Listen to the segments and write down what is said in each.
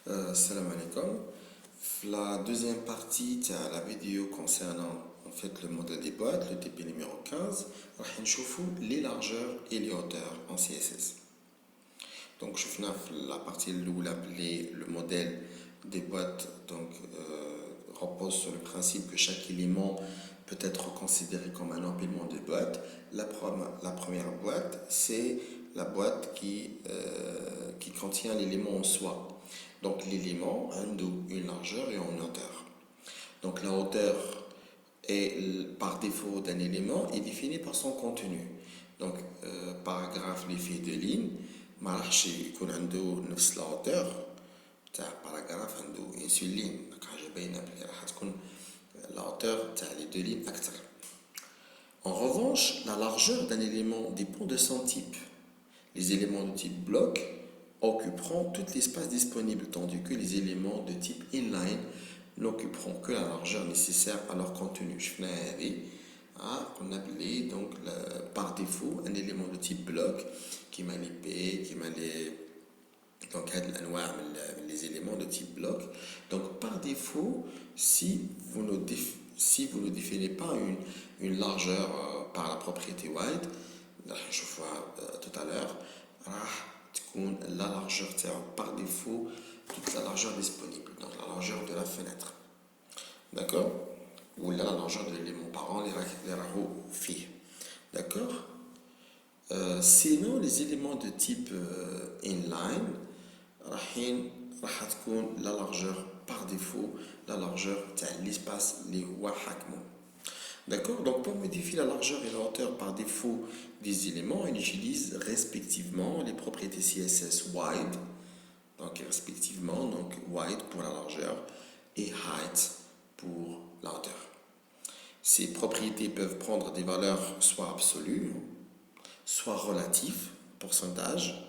Salam alaikum. La deuxième partie de la vidéo concernant en fait le modèle des boîtes, le TP numéro 15, on va voir les largeurs et les hauteurs en CSS. Donc je finis la partie où le modèle des boîtes repose sur le principe que chaque élément peut être considéré comme un empilement de boîtes. La première boîte, c'est la boîte qui contient l'élément en soi. Donc l'élément a une largeur et une hauteur. Donc la hauteur est par défaut d'un élément est définie par son contenu. Donc paragraphe l'effet de ligne ما راحش يكون عنده نفس la hauteur تاع paragraphe عنده une seule ligne. donc حاجه باينه بلي راح تكون la hauteur تاع les deux lignes اكثر. En revanche, la largeur d'un élément dépend de son type. Les éléments de type bloc occuperont tout l'espace disponible, tandis que les éléments de type inline n'occuperont que la largeur nécessaire à leur contenu. On appelait donc par défaut un élément de type bloc qui m'a l'épée, qui m'a donc les éléments de type bloc. Donc par défaut, si vous ne définissez pas une largeur par la propriété wide, je vois tout à l'heure, la largeur par défaut toute la largeur disponible, donc la largeur de la fenêtre, d'accord, ou la largeur de l'élément parent, les raros filles, d'accord. Sinon les éléments de type inline راح تكون la largeur par défaut la largeur de l'espace اللي هو حاكمه. D'accord. Donc pour modifier la largeur et la hauteur par défaut des éléments, on utilise respectivement les propriétés CSS wide, donc respectivement donc wide pour la largeur et height pour la hauteur. Ces propriétés peuvent prendre des valeurs soit absolues, soit relatives, pourcentage,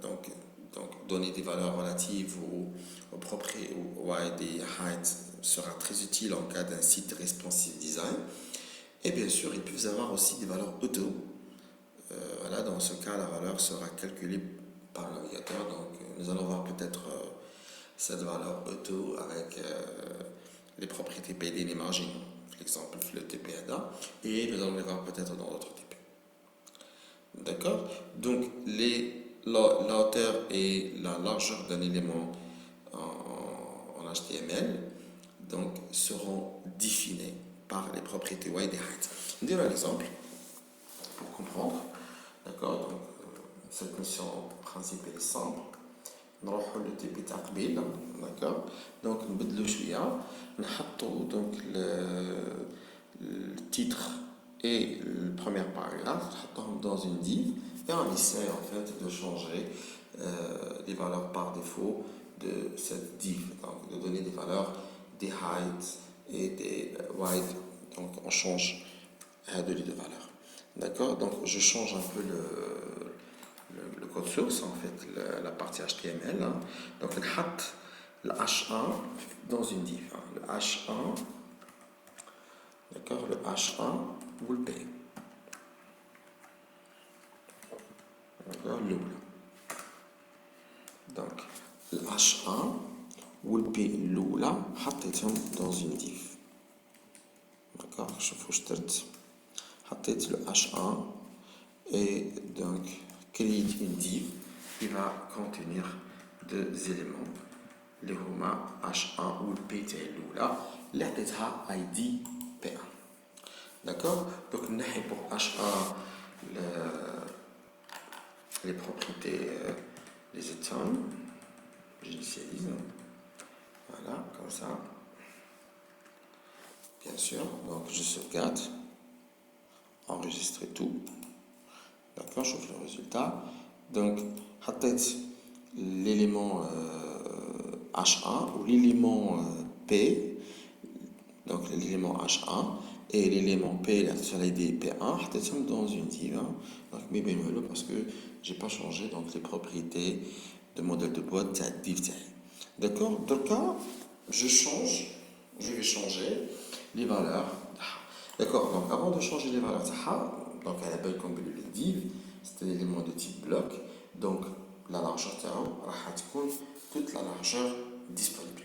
donc donner des valeurs relatives aux propriétés wide et height sera très utile en cas d'un site responsive design. Et bien sûr, ils peuvent avoir aussi des valeurs auto. Voilà, dans ce cas, la valeur sera calculée par le navigateur. Donc, nous allons voir peut-être cette valeur auto avec les propriétés PD et margines. L'exemple, le TPADA. Et nous allons les voir peut-être dans d'autres TP. D'accord. Donc, la hauteur et la largeur d'un élément en HTML donc, seront définis par les propriétés wide et height. On dirait un exemple pour comprendre. D'accord. Donc, cette mission en principe est simple. نروح le TP تاع قبيل. d'accord. Donc نبدلو شويه نحطو donc le titre et le premier paragraphe نحطهم dans une div et on essaie en fait de changer les valeurs par défaut de cette div, donc de donner des valeurs des heights et des wide. Donc on change de les deux valeurs. D'accord. Donc je change un peu le code source, en fait la partie HTML. Donc on met le H1 dans une div. Le H1, d'accord, le H1 ou le P. D'accord, donc le H1 ou le P l'oula حطيتهم dans une div. D'accord, شوفوا شترت حطيت le H1 et donc créer une div qui va contenir deux éléments, le هما H1 ou le P تاع الاولى اللي عطيتها ID P1. d'accord. donc نحي pour H1 les propriétés les atomes, j'initialise, voilà, comme ça, bien sûr. Donc je sauvegarde, enregistrer tout, d'accord, je fais le résultat. Donc l'élément H1 ou l'élément P, donc l'élément H1 et l'élément P sur l'ID P1 dans une div. Donc mais bien parce que j'ai pas changé donc les propriétés de modèle de boîte de div. d'accord. Donc là je vais changer les valeurs. d'accord. Donc avant de changer les valeurs donc à la belle comme le div c'est un élément de type bloc. donc la largeur راح تكون toute la largeur disponible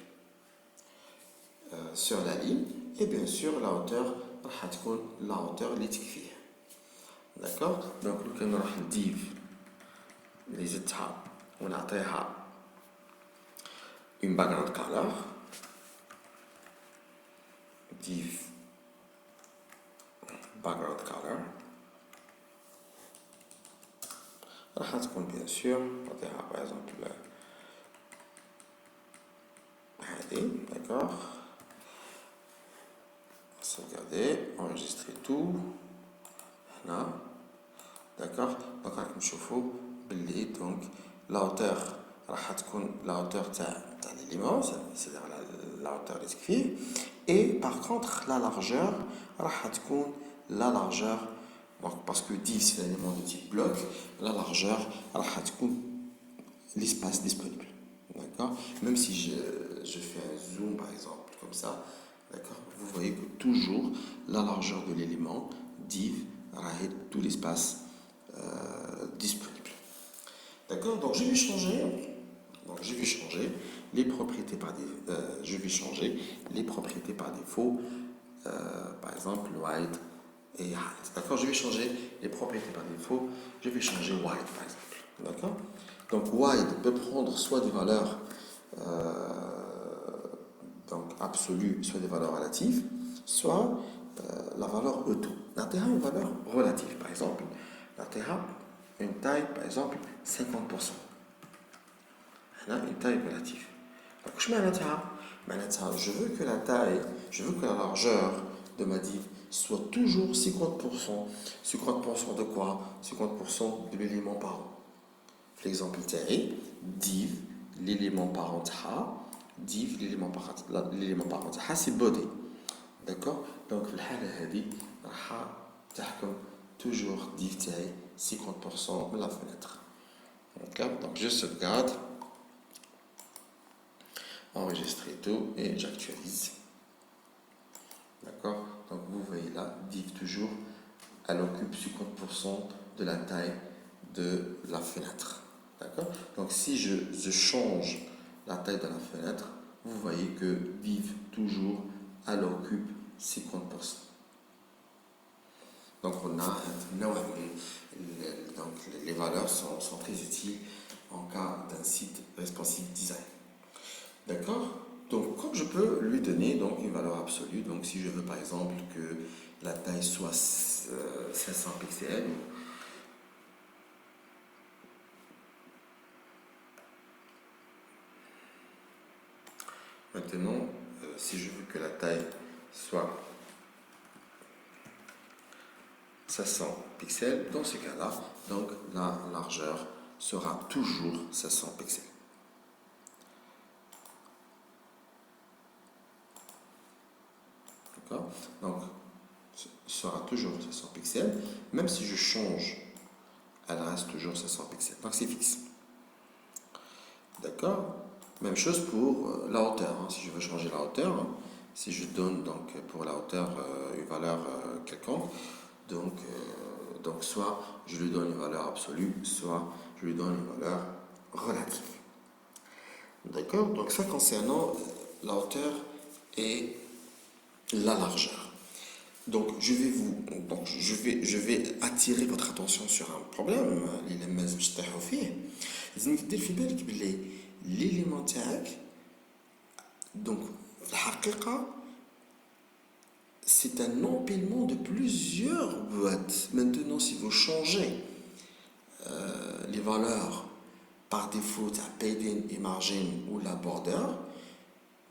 sur la ligne. Et bien sûr, la hauteur, la hauteur اللي تكفيه. D'accord. Donc, لو كان راح نضيف اللي زدتها ونعطيها une background color. div background color راح تكون bien sûr نعطيها par exemple هذه. d'accord. sauvegarder, enregistrer tout هنا. d'accord. donc راكم تشوفوا باللي donc la hauteur راح تكون la hauteur تاع l'élément, c'est-à-dire la hauteur اللي تكفيه. et par contre la largeur راح تكون la largeur donc parce que div c'est un élément de type bloc, la largeur راح تكون l'espace disponible. d'accord. même si je fais un zoom par exemple comme ça, d'accord, vous voyez que toujours la largeur de l'élément div rahe tout l'espace disponible. d'accord. donc je vais changer les propriétés par défaut, par exemple wide et height. d'accord. je vais changer les propriétés par défaut, je vais changer wide par exemple. d'accord. donc wide peut prendre soit des valeurs donc absolues, soit des valeurs relatives, soit la valeur E2. نعطيها une valeur relative par exemple, نعطيها une taille par exemple 50%. هنا une taille relative. donc je معناتها je veux que la largeur de ma div soit toujours 50%. 50% de quoi? 50% de l'élément parent. l'exemple تاعي div l'élément parent تاعها div l'élément parent تاعها c'est body. d'accord. donc في الحالة هذه راح تحكم toujours div تاعي 50% de la fenêtre. d'accord. donc je sauvegarde, enregistrer tout et j'actualise. d'accord. donc vous voyez là, div toujours, elle occupe 50% de la taille de la fenêtre. d'accord. donc si je change la taille de la fenêtre, vous voyez que div toujours, elle occupe 50%. donc on a donc les valeurs sont très utiles en cas d'un site responsive design. d'accord. donc comme je peux lui donner donc une valeur absolue, donc si je veux par exemple que la taille soit 500 pixels, maintenant si je veux que la taille soit 500 pixels, dans ce cas-là, donc la largeur sera toujours 500 pixels. d'accord. donc sera toujours 500 pixels, même si je change, elle reste toujours 500 pixels. donc c'est fixe. d'accord. même chose pour la hauteur, si je veux changer la hauteur, si je donne donc pour la hauteur une valeur quelconque, donc soit je lui donne une valeur absolue, soit je lui donne une valeur relative. d'accord. donc ça concernant la hauteur et la largeur. donc je vais attirer votre attention sur un problème اللي لازم تشطحوا فيه. لازمك دير في بالك بلي l'élément تاعك donc في الحقيقة c'est un empilement de plusieurs boîtes. Maintenant, si vous changez les valeurs par défaut à padding et margin ou la border,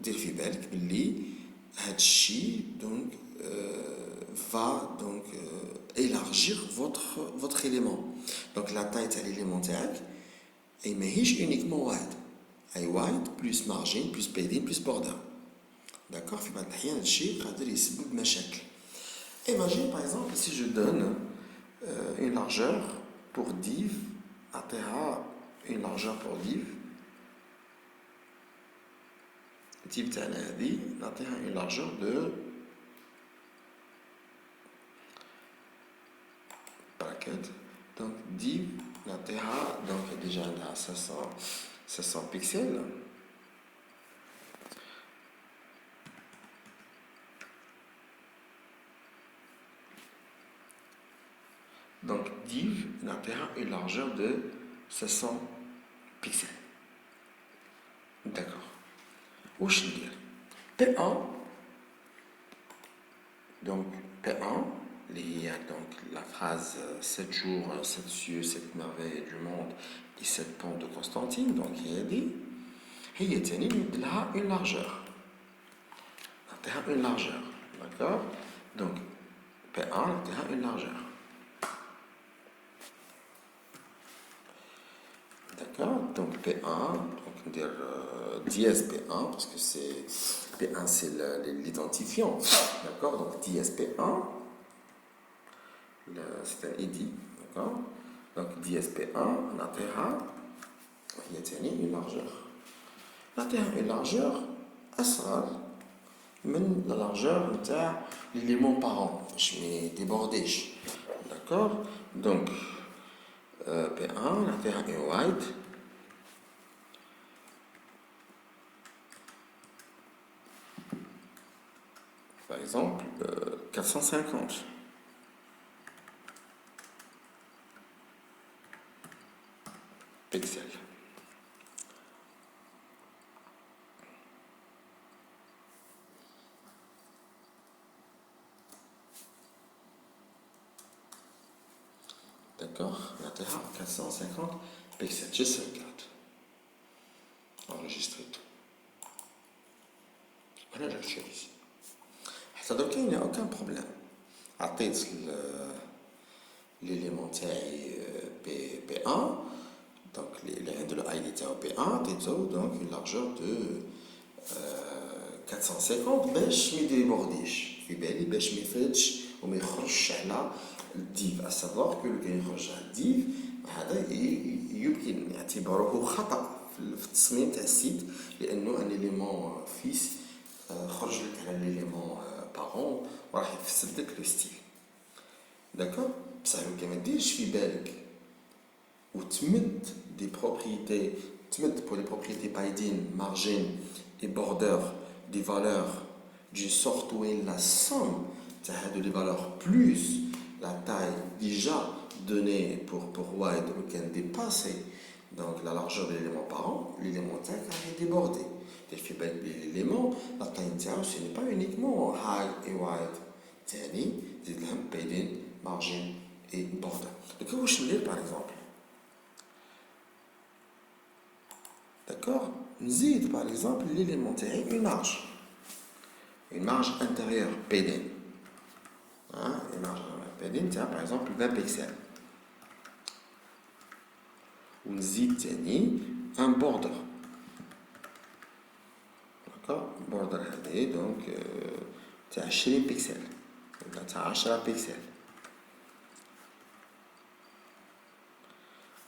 دير في بالك بلي هادشي donc va donc élargir votre élément. donc la taille de l'élément تاعك اي ماهيش uniquement wide, اي wide plus margin plus padding plus border. d'accord. في بعض الأحيان الشيء قادر يسبب مشاكل. imagine par exemple si je donne une largeur pour div, une largeur pour div تاعنا هذه نعطيها une largeur de bracket. donc div نعطيها donc déjà عندها 500 pixels. نعطيها une largeur de 700 pixels. D'accord. واش ندير P1 donc P1 اللي هي donc la phrase 7 jours 7 cieux 7 merveilles du monde et 7 ponts de Constantine donc هي تاني نمد لها une largeur نعطيها une largeur d'accord donc P1 نعطيها une largeur d'accord donc P1 donc ندير dièse P1 parce que c'est P1 c'est l'identifiant d'accord donc dièse P1 c'est un édit d'accord donc dièse P1 نعطيها هي تاني une largeur نعطيها une largeur أصغر من la largeur نتاع l'élément parent باش ما يديبورديش d'accord donc P1 نعطيها une wide par exemple 450 pixels. D'accord, on a 450 pixels. Je sauvegarde. Enregistrer tout. Voilà j'actualise. حتى دوكا il n'y a aucun problème. عطيت l'élément تاعي P1 donc اللي عنده له ID تاعو P1 عطيتو donc une largeur de 450 باش ما يديبورديش في بالي باش ما يفادش وما يخرجش على الديف اسافوار كو كان يخرج على الديف هذا يمكن اعتباره خطا في التصميم تاع السيت لانه ان ليليمون فيس خرج لك على ليليمون بارون وراح يفسد لك لو ستيل داكور بصح لو ما ديرش في بالك وتمد دي بروبريتي تمد pour les propriétés païdines margin et border des valeurs d'une sorte où est la somme de les valeurs plus la taille déjà donnée pour wide ou qui a dépassé donc la largeur de l'élément parent, l'élément taille est débordé. Il fait bien l'élément, la taille ce n'est pas uniquement high et wide. C'est un padding, margin et border. Donc, vous voyez par exemple. D'accord? Nzid par exemple l'élément taille une marge intérieure padding. Une marge padding, par exemple 20 pixels. ونزيد تاني un border d'accord border هذه دونك تاع 20 بيكسل ولا تاع 10 بيكسل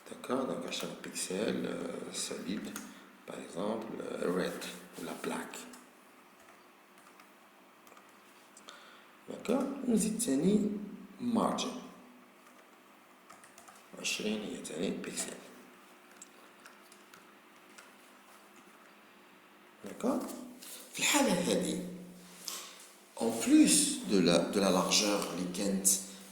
d'accord donc 10 بيكسل solide par exemple red ولا black d'accord ونزيد تاني margin 20 هي تاني بيكسل D'accord? في الحالة هذه en plus de la largeur اللي كانت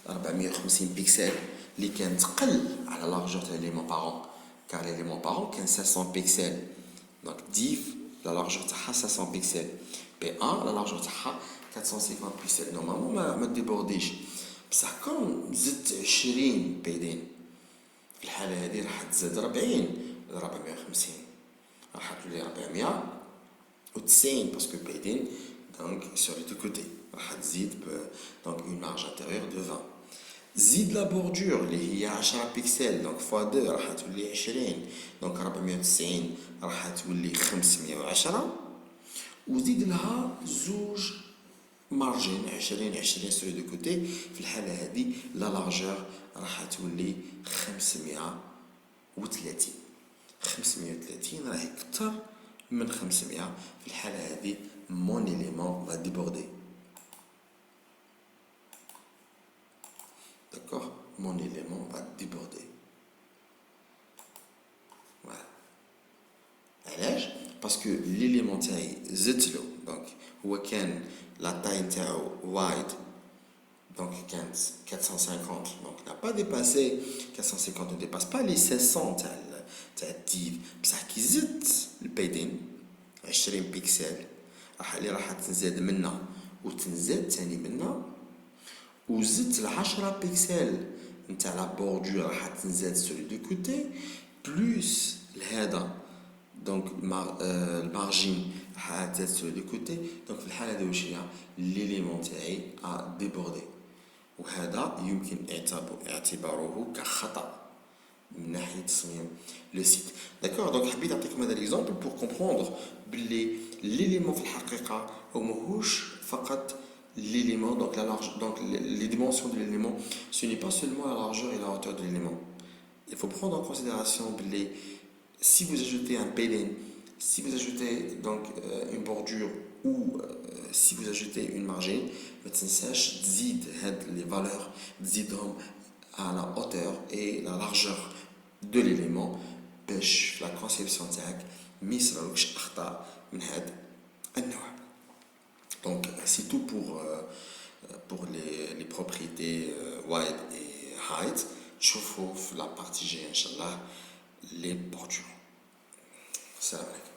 450 بيكسل اللي كانت تقل على la largeur de l'élément parent car l'élément parent كان 500 بيكسل donc div la largeur تاعها 500 بيكسل P1 la largeur تاعها 450 بيكسل نورمالمون ما ديبورديش بصح كون زدت 20 بيدين في الحالة هذه راح تزاد 40 450 راح تولي 490 parce que padding donc sur les deux côtés راح تزيد donc une marge intérieure de 20 زيد la bordure اللي هي 10 بيكسل donc fois 2 راح تولي 20 donc 490 راح تولي 510 وزيد لها زوج مارجين 20 20 sur les deux côtés في الحالة هذه la largeur راح تولي 530 530 راهي أكثر من 500 في الحالة هذه mon élément va déborder d'accord mon élément va déborder voilà علاش parce que l'élément تاعي زدت له donc هو كان la taille تاعو wide donc 450, donc n'a pas dépassé 450, ne dépasse pas les 500 تاع الديف بصح كي زدت البيدين 20 بيكسل راح تنزاد منها وتنزاد ثاني منها وزدت ال 10 بيكسل نتاع لا بوردور راح تنزاد سور دو كوتي بلوس هذا دونك المارجين راح تزاد سور دو كوتي دونك في الحاله هذه واش هي ليليمون تاعي ديبوردي وهذا يمكن اعتباره كخطأ من ناحية تصميم لو سيت داكوغ دونك حبيت نعطيكم هذا ليكزومبل بور كومبروندر بلي ليليمون في الحقيقة هو ماهوش فقط l'élément, donc, donc les dimensions de l'élément, ce n'est pas seulement la largeur et la hauteur de l'élément. Il faut prendre en considération les, si vous ajoutez un pélin, si vous ajoutez donc une bordure ou si vous ajoutez une margine, les valeurs à la hauteur et la largeur de l'élément, la conception de donc c'est tout pour les propriétés wide et height. Je vous la partie G, Inch'Allah, les bordures. Salam alaikum.